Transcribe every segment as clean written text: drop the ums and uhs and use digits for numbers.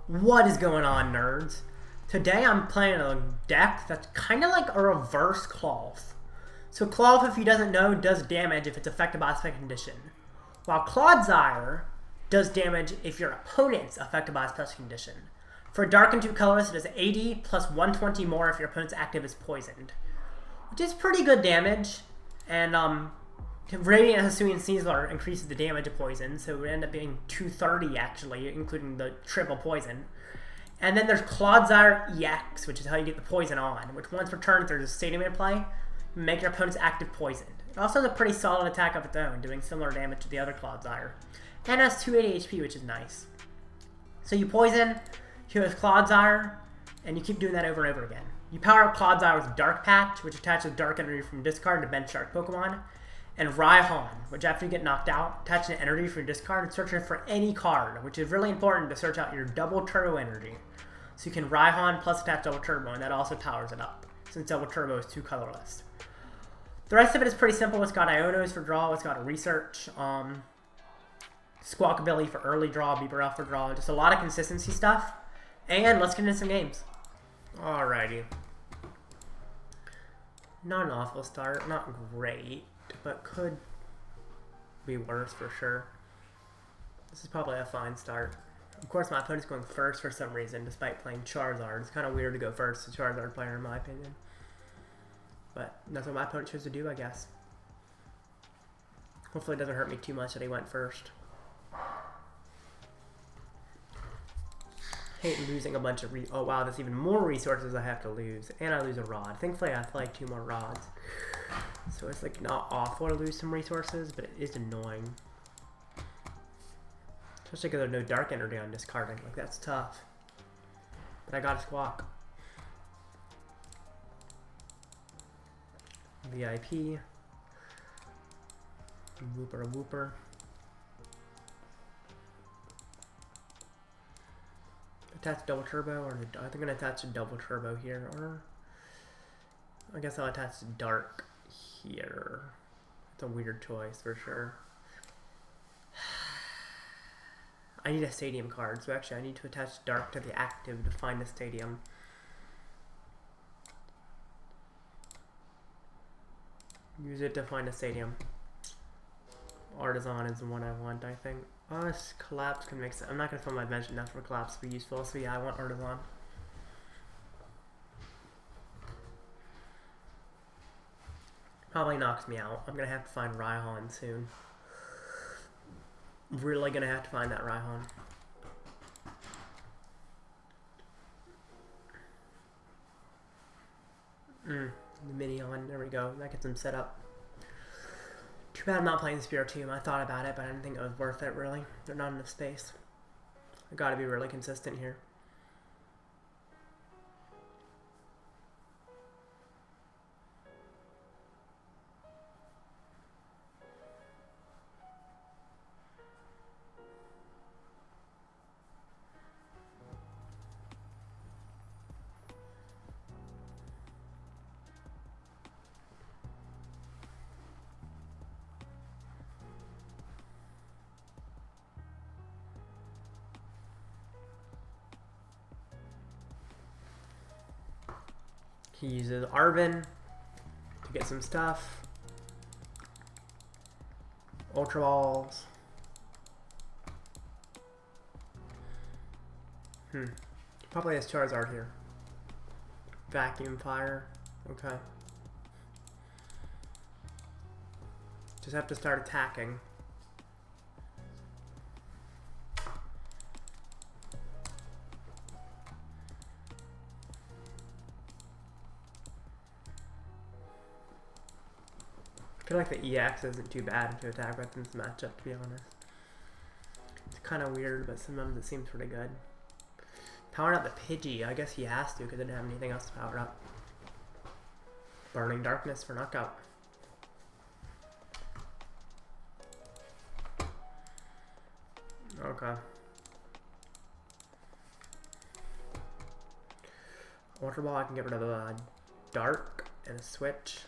What is going on, nerds? Today I'm playing a deck that's kind of like a reverse Klawf. So Klawf, if he doesn't know, does damage if it's affected by a special condition, while Clodsire does damage if your opponent's affected by a special condition. For Dark and 2 colorless, it is 80 plus 120 more if your opponent's active is poisoned, which is pretty good damage. And Radiant Hisuian Sneasler increases the damage of poison, so it would end up being 230 actually, including the triple poison. And then there's Clodsire EX, which is how you get the poison on, which once per turn, if there's a stadium in play, make your opponent's active poisoned. It also has a pretty solid attack of its own, doing similar damage to the other Clodsire. And has 280 HP, which is nice. So you poison, you have Clodsire, and you keep doing that over and over again. You power up Clodsire with Dark Patch, which attaches Dark Energy from discard to bench Dark Pokemon. And Raihan, which after you get knocked out, attach an energy from your discard and search it for any card, which is really important to search out your double turbo energy. So you can Raihan plus attach double turbo, and that also powers it up, since double turbo is 2 colorless. The rest of it is pretty simple. It's got Ionos for draw, it's got a research, Squawkabilly for early draw, Bibarel for draw, just a lot of consistency stuff. And let's get into some games. Alrighty. Not an awful start, not great, but could be worse for sure. This is probably a fine start. Of course, my opponent's going first for some reason, despite playing Charizard. It's kind of weird to go first to Charizard player, in my opinion. But that's what my opponent chose to do, I guess. Hopefully it doesn't hurt me too much that he went first. Hate losing a bunch of oh wow, that's even more resources I have to lose. And I lose a rod. Thankfully I have like 2 more rods. So it's like not awful to lose some resources, but it is annoying. Especially because there's no dark energy on discarding. Like that's tough. But I got a Squawk. VIP. Wooper. Attach double turbo, or I think I'm gonna attach a double turbo here, or I guess I'll attach dark here. It's a weird choice for sure. I need a stadium card, so actually I need to attach dark to the active to find the stadium. Use it to find a stadium. Artazon is the one I want, I think. Oh, Collapse can make sense. I'm not going to fill my bench enough for Collapse to be useful, so yeah, I want Artazon. Probably knocks me out. I'm going to have to find Raihan soon. Really going to have to find that Raihan. The Minion, there we go. That gets him set up. Too bad I'm not playing Spiritomb. I thought about it, but I didn't think it was worth it, really. There's not enough space. I gotta be really consistent here. He uses Arven to get some stuff. Ultra Balls. Probably has Charizard here. Vacuum Fire. Okay. Just have to start attacking. I feel like the EX isn't too bad to attack with in this matchup, to be honest. It's kind of weird, but sometimes it seems pretty good. Powering up the Pidgey, I guess he has to because I didn't have anything else to power up. Burning Darkness for knockout. Okay. Ultra Ball, I can get rid of the Dark and a Switch.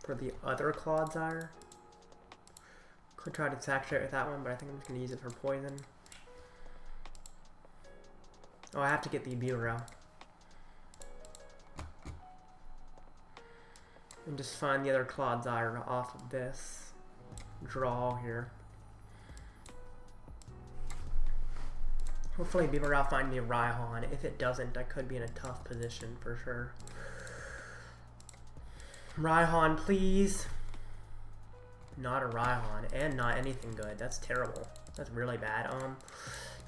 For the other Clodsire, could try to saturate with that one, but I think I'm just going to use it for poison. Oh, I have to get the Bibarel. And just find the other Clodsire off of this draw here. Hopefully Bibarel find me a Raihan. If it doesn't, I could be in a tough position for sure. Raihan, please. Not a Raihan, and not anything good. That's terrible. That's really bad.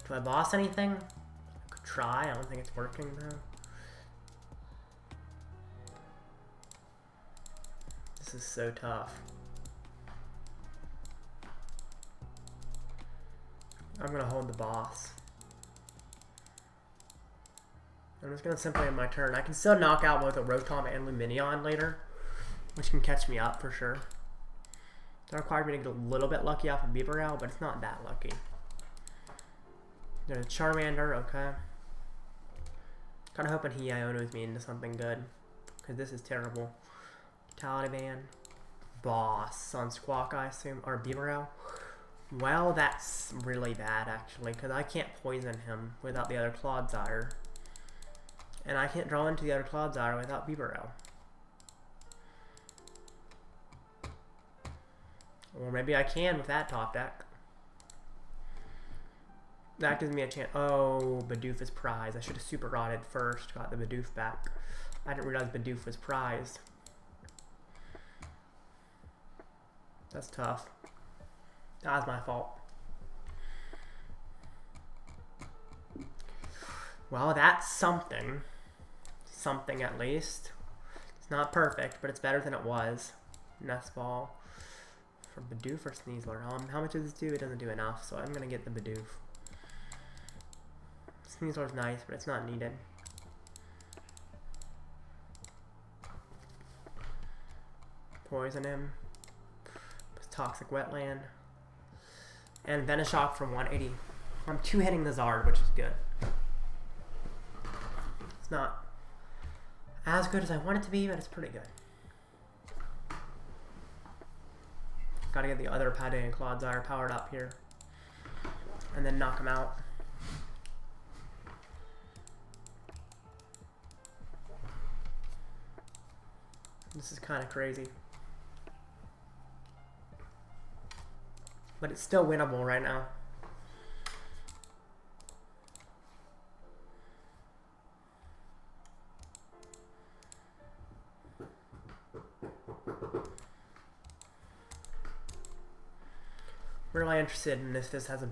Do I boss anything? I could try. I don't think it's working though. This is so tough. I'm gonna hold the boss. I'm just gonna simply end my turn. I can still knock out both a Rotom and Lumineon later, which can catch me up for sure. That required me to get a little bit lucky off of Bibarel, but it's not that lucky. There's a Charmander, okay. Kinda hoping he Ionos me into something good, because this is terrible. Taliban, boss on Squawk, I assume, or Bibarel. Well, that's really bad actually, because I can't poison him without the other Clodsire. And I can't draw into the other Clodsire without Bibarel. Or maybe I can with that top deck. That gives me a chance. Oh, Bidoof is prized. I should have super rotted first, got the Bidoof back. I didn't realize Bidoof was prized. That's tough. That was my fault. Well, that's something. Something at least. It's not perfect, but it's better than it was. Nest Ball. For Bidoof or Sneasler? How much does this do? It doesn't do enough, so I'm gonna get the Bidoof. Sneasler's nice, but it's not needed. Poison him. Toxic Wetland. And Venoshock from 180. I'm two-hitting the Zard, which is good. It's not as good as I want it to be, but it's pretty good. Gotta get the other Paldean Clodsire powered up here. And then knock him out. This is kind of crazy. But it's still winnable right now. Really interested in if this has a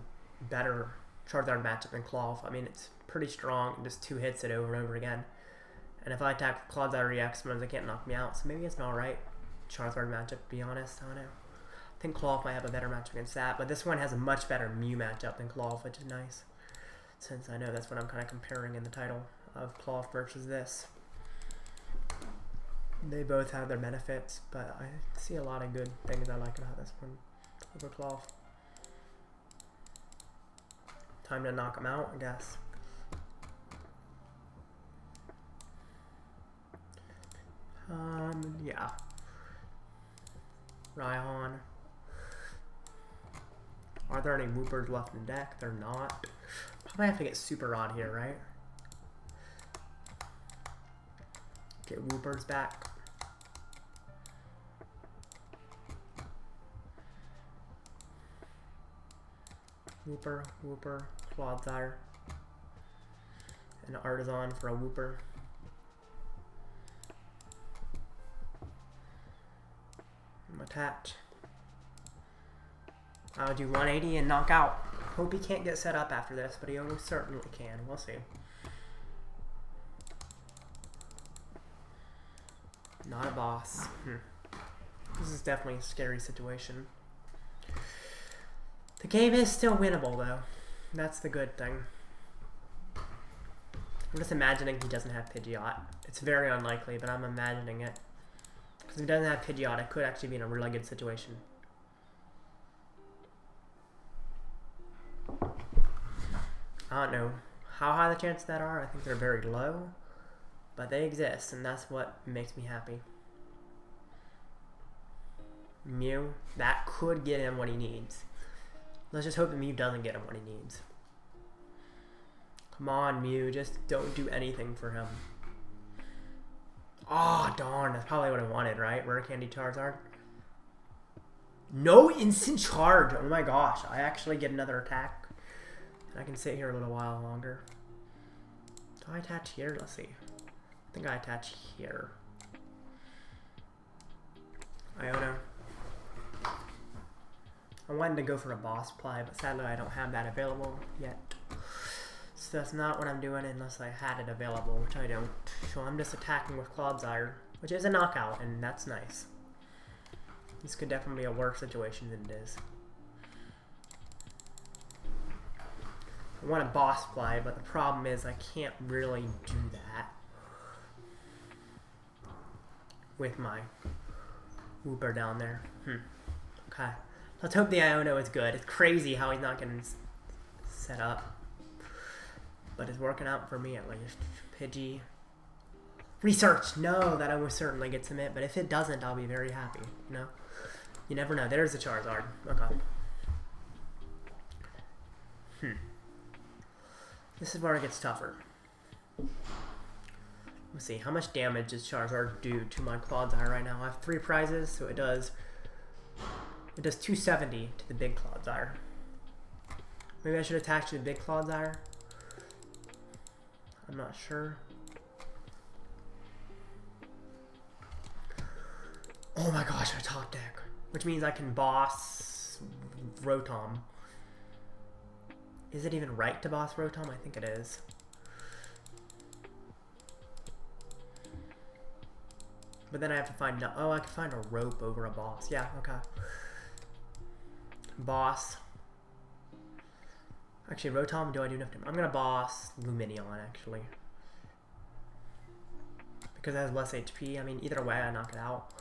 better Charizard matchup than Klawf. I mean, it's pretty strong, just two hits it over and over again. And if I attack the Clodsire EX, sometimes they can't knock me out, so maybe it's an alright Charizard matchup, to be honest. I don't know. I think Klawf might have a better matchup against that, but this one has a much better Mew matchup than Klawf, which is nice. Since I know that's what I'm kind of comparing in the title of Klawf versus this. They both have their benefits, but I see a lot of good things I like about this one over Klawf. Time to knock him out, I guess. Yeah. Raihan. Are there any Woopers left in the deck? They're not. Probably have to get Super Rod here, right? Get Woopers back. Wooper, Clodsire. And Artazon for a Wooper. Attach. I'll do 180 and knock out. Hope he can't get set up after this, but he almost certainly can. We'll see. Not a boss. This is definitely a scary situation. The game is still winnable, though. That's the good thing. I'm just imagining he doesn't have Pidgeot. It's very unlikely, but I'm imagining it. Because if he doesn't have Pidgeot, it could actually be in a really good situation. I don't know how high the chances that are. I think they're very low. But they exist, and that's what makes me happy. Mew, that could get him what he needs. Let's just hope the Mew doesn't get him what he needs. Come on, Mew, just don't do anything for him. Oh, darn, that's probably what I wanted, right? Rare Candy Charizard. No instant charge. Oh my gosh, I actually get another attack. And I can sit here a little while longer. Do I attach here? Let's see. I think I attach here. Iono. I wanted to go for a boss play, but sadly I don't have that available yet. So that's not what I'm doing unless I had it available, which I don't. So I'm just attacking with Clodsire, which is a knockout, and that's nice. This could definitely be a worse situation than it is. I want a boss play, but the problem is I can't really do that with my Wooper down there. Okay. Let's hope the Iono is good. It's crazy how he's not getting set up. But it's working out for me at least. Pidgey. Research! No, that almost certainly gets him hit, but if it doesn't, I'll be very happy. You know? You never know. There's the Charizard. Okay. This is where it gets tougher. Let's see. How much damage does Charizard do to my Clodsire right now? I have 3 prizes, so it does 270 to the big Clodsire. Maybe I should attach to the big Clodsire. I'm not sure. Oh my gosh, I top deck. Which means I can boss Rotom. Is it even right to boss Rotom? I think it is. But then I have to find... Oh, I can find a rope over a boss. Yeah, okay. Boss. Actually, Rotom, do I do enough damage? I'm going to boss Lumineon, actually. Because it has less HP. I mean, either way, I knock it out.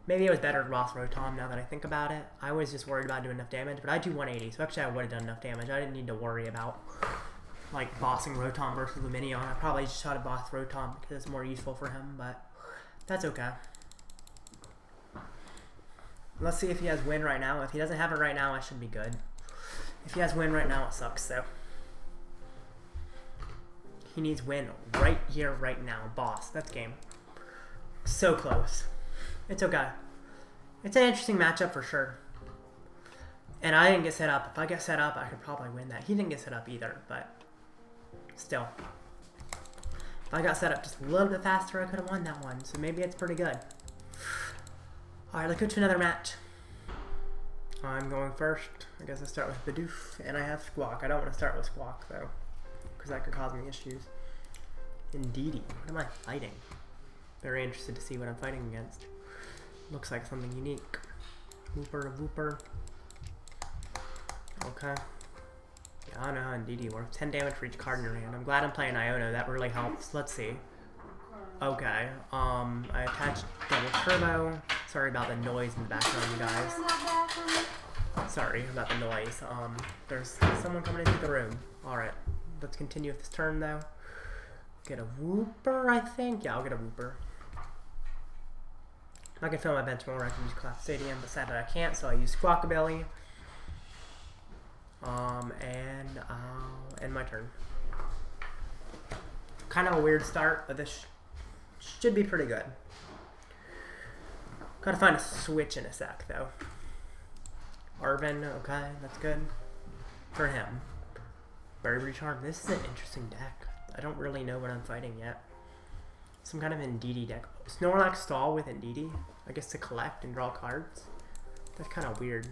Maybe it was better to boss Rotom now that I think about it. I was just worried about doing enough damage, but I do 180, so actually I would have done enough damage. I didn't need to worry about, like, bossing Rotom versus Lumineon. I probably just tried to boss Rotom because it's more useful for him, but that's okay. Let's see if he has win right now. If he doesn't have it right now, I should be good. If he has win right now, it sucks, though. He needs win right here, right now. Boss. That's game. So close. It's okay. It's an interesting matchup for sure. And I didn't get set up. If I get set up, I could probably win that. He didn't get set up either, but still. If I got set up just a little bit faster, I could have won that one. So maybe it's pretty good. Alright, let's go to another match. I'm going first. I guess I start with Bidoof, and I have Squawk. I don't want to start with Squawk, though, because that could cause me issues. Indeedy. What am I fighting? Very interested to see what I'm fighting against. Looks like something unique. Wooper. Okay. Yeah, I don't know how Indeedy works. 10 damage for each card in your hand. I'm glad I'm playing Iono. That really helps. Let's see. Okay. I attached double turbo. Sorry about the noise in the background, you guys. Sorry about the noise. There's someone coming into the room. Alright. Let's continue with this turn, though. Get a Wooper, I think. Yeah, I'll get a Wooper. I can fill my bench more. I can use Collapsed Stadium, but sadly I can't, so I use Squawkabilly. And I'll end my turn. Kind of a weird start, but this should be pretty good. Gotta find a switch in a sec, though. Arvin, okay, that's good. For him. Berry Charm, this is an interesting deck. I don't really know what I'm fighting yet. Some kind of Indeedy deck. Snorlax stall with Indeedy? I guess to collect and draw cards? That's kind of weird.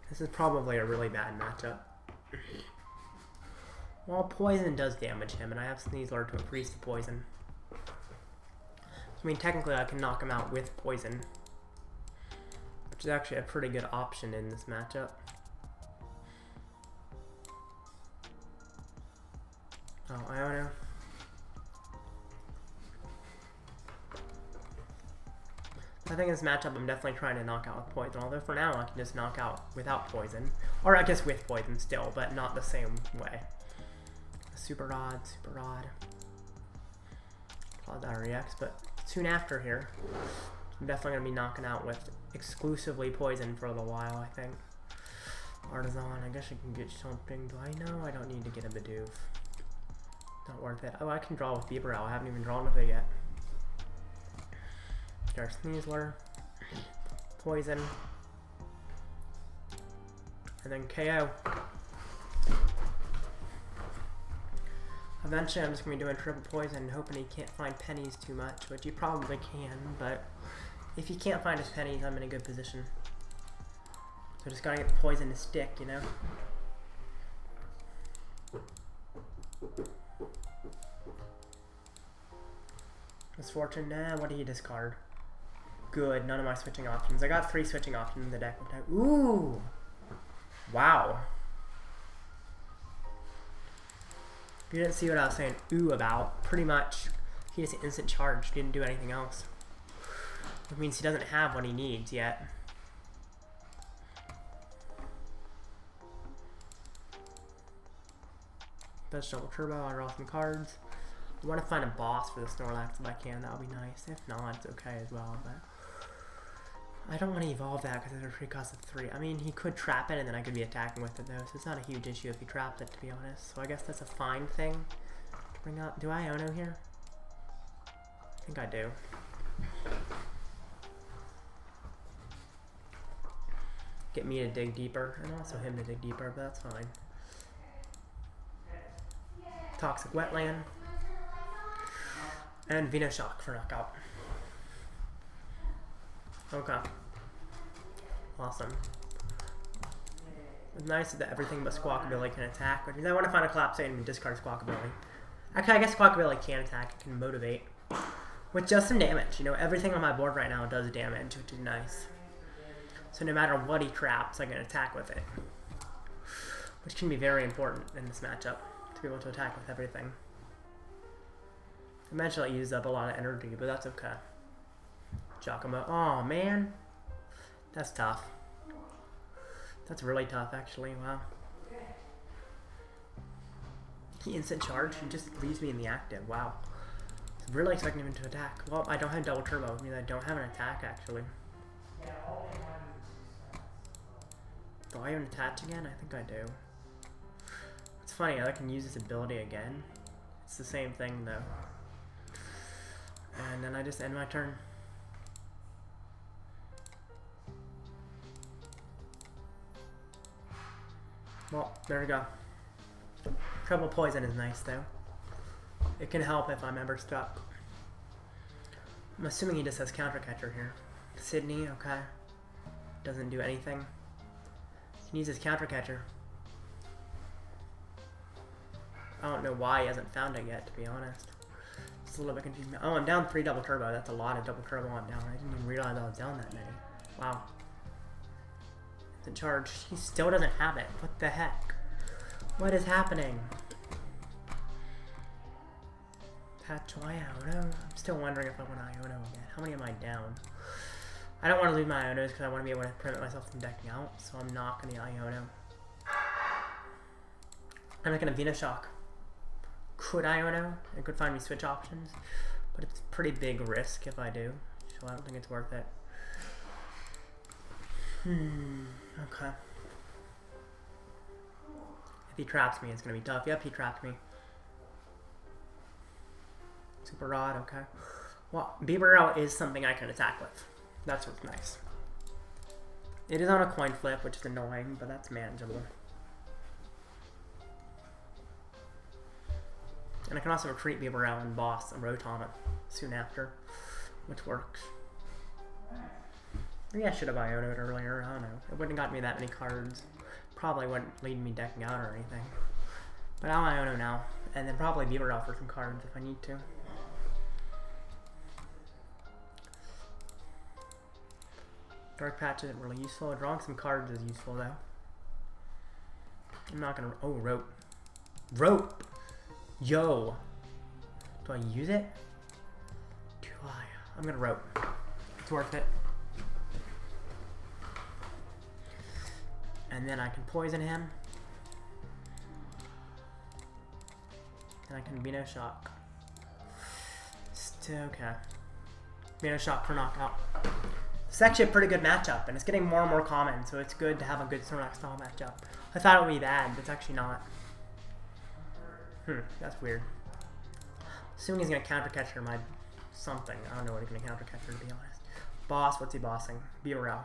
This is probably a really bad matchup. Well, poison does damage him, and I have Sneasler to increase the poison. I mean, technically I can knock him out with poison, which is actually a pretty good option in this matchup. Oh, Iono. I think in this matchup I'm definitely trying to knock out with poison, although for now I can just knock out without poison. Or I guess with poison still, but not the same way. Super Rod. Clodsire EX, but soon after here, I'm definitely going to be knocking out with exclusively poison for a little while, I think. Artazon, I guess I can get something. Do I know? I don't need to get a Bidoof. Not worth it. Oh, I can draw with Bibarel. I haven't even drawn with it yet. There's Sneasler. Poison. And then KO. Eventually I'm just going to be doing triple poison, hoping he can't find pennies too much, which he probably can, but if he can't find his pennies, I'm in a good position. So just gotta get the poison to stick, you know? Misfortune, nah, what did he discard? Good, none of my switching options. I got 3 switching options in the deck. Ooh! Wow. If you didn't see what I was saying ooh about, pretty much he just instant charged, didn't do anything else. Which means he doesn't have what he needs yet. That's double turbo, I'll draw some cards. I want to find a boss for the Snorlax if I can, that would be nice. If not, it's okay as well, but I don't want to evolve that because there's a free cost of 3. I mean, he could trap it and then I could be attacking with it though, so it's not a huge issue if he trapped it, to be honest. So I guess that's a fine thing to bring up. Do I Iono here? I think I do. Get me to dig deeper, and also him to dig deeper, but that's fine. Toxic Wetland. And Venoshock for knockout. Okay. Awesome. It's nice that everything but Squawkabilly can attack, which means I want to find a Collapsed Stadium and discard Squawkabilly. Actually, I guess Squawkabilly can attack, it can motivate. With just some damage. You know, everything on my board right now does damage, which is nice. So no matter what he traps, I can attack with it. Which can be very important in this matchup, to be able to attack with everything. Eventually I used up a lot of energy, but that's okay. Giacomo. Oh man. That's tough. That's really tough actually, wow. He instant charge, he just leaves me in the active, wow. I was really expecting him to attack. Well, I don't have double turbo, I mean I don't have an attack actually. Do I even attach again? I think I do. It's funny, I can use this ability again. It's the same thing though. And then I just end my turn. Well, there we go. Triple poison is nice though. It can help if I'm ever stuck. I'm assuming he just has counter catcher here. Sydney, okay. Doesn't do anything. He needs his counter catcher. I don't know why he hasn't found it yet, to be honest. It's a little bit confusing. Oh, I'm down 3 double turbo. That's a lot of double turbo I'm down. I didn't even realize I was down that many. Wow. The charge. He still doesn't have it. What the heck? What is happening? Patch Iono? I'm still wondering if I want Iono again. How many am I down? I don't want to lose my Ionos because I want to be able to prevent myself from decking out, so I'm not going to Iono. I'm not going to Venoshock. Could Iono? It could find me switch options, but it's a pretty big risk if I do, so I don't think it's worth it. Okay. If he traps me, it's going to be tough. Yep, he trapped me. Super Rod, okay. Well, Bibarel is something I can attack with. That's what's nice. It is on a coin flip, which is annoying, but that's manageable. And I can also retreat Bibarel and boss a Rotom soon after, which works. Maybe I should have Iono'd earlier, I don't know. It wouldn't have got me that many cards. Probably wouldn't lead me decking out or anything. But I'll Iono now, and then probably Bibarel for some cards if I need to. Dark Patch isn't really useful. Drawing some cards is useful though. I'm not gonna. Oh, rope. Rope! Yo! Do I use it? Do I? I'm gonna rope. It's worth it. And then I can poison him. And I can Venoshock. Still okay. Venoshock for knockout. It's actually a pretty good matchup, and it's getting more and more common, so it's good to have a good Snorlax style matchup. I thought it would be bad, but it's actually not. That's weird. Assuming he's going to counter catcher my something. I don't know what he's going to counter catcher, to be honest. Boss, what's he bossing? Bibarel.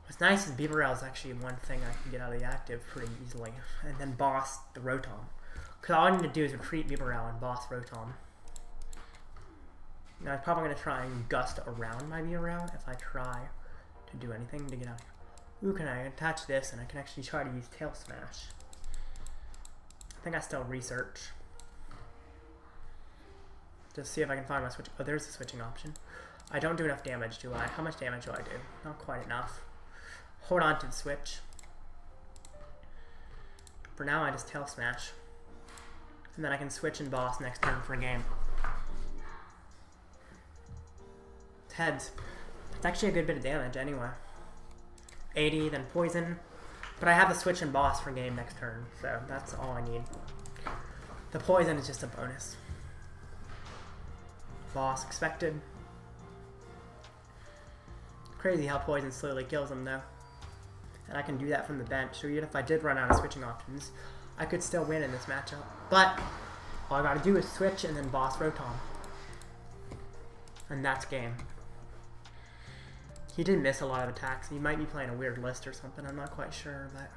What's nice is Bibarel is actually one thing I can get out of the active pretty easily. And then boss the Rotom. Because all I need to do is retreat Bibarel and boss Rotom. Now I'm probably going to try and gust around my Bibarel if I try to do anything to get out. Ooh, can I attach this and I can actually try to use Tail Smash. I think I still research. Just see if I can find my switch. Oh, there's the switching option. I don't do enough damage, do I? How much damage do I do? Not quite enough. Hold on to the switch. For now, I just Tail Smash. And then I can switch and boss next turn for a game. It's heads. It's actually a good bit of damage anyway. 80, then poison. But I have the switch and boss for game next turn, so that's all I need. The poison is just a bonus. Boss expected. Crazy how poison slowly kills him though. And I can do that from the bench, so even if I did run out of switching options, I could still win in this matchup. But all I gotta do is switch and then boss Rotom. And that's game. He did miss a lot of attacks. He might be playing a weird list or something, I'm not quite sure, but...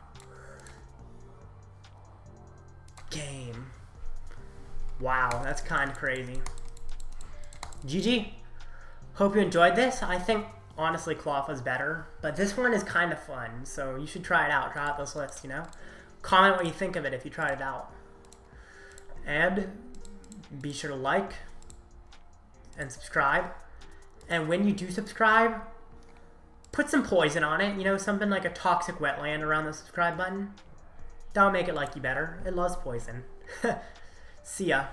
Game. Wow, that's kind of crazy. GG. Hope you enjoyed this. I think, honestly, Klawf was better, but this one is kind of fun, so you should try it out. Try out this list, you know? Comment what you think of it if you tried it out. And be sure to like and subscribe. And when you do subscribe, put some poison on it, you know, something like a toxic wetland around the subscribe button. That'll make it like you better. It loves poison. See ya.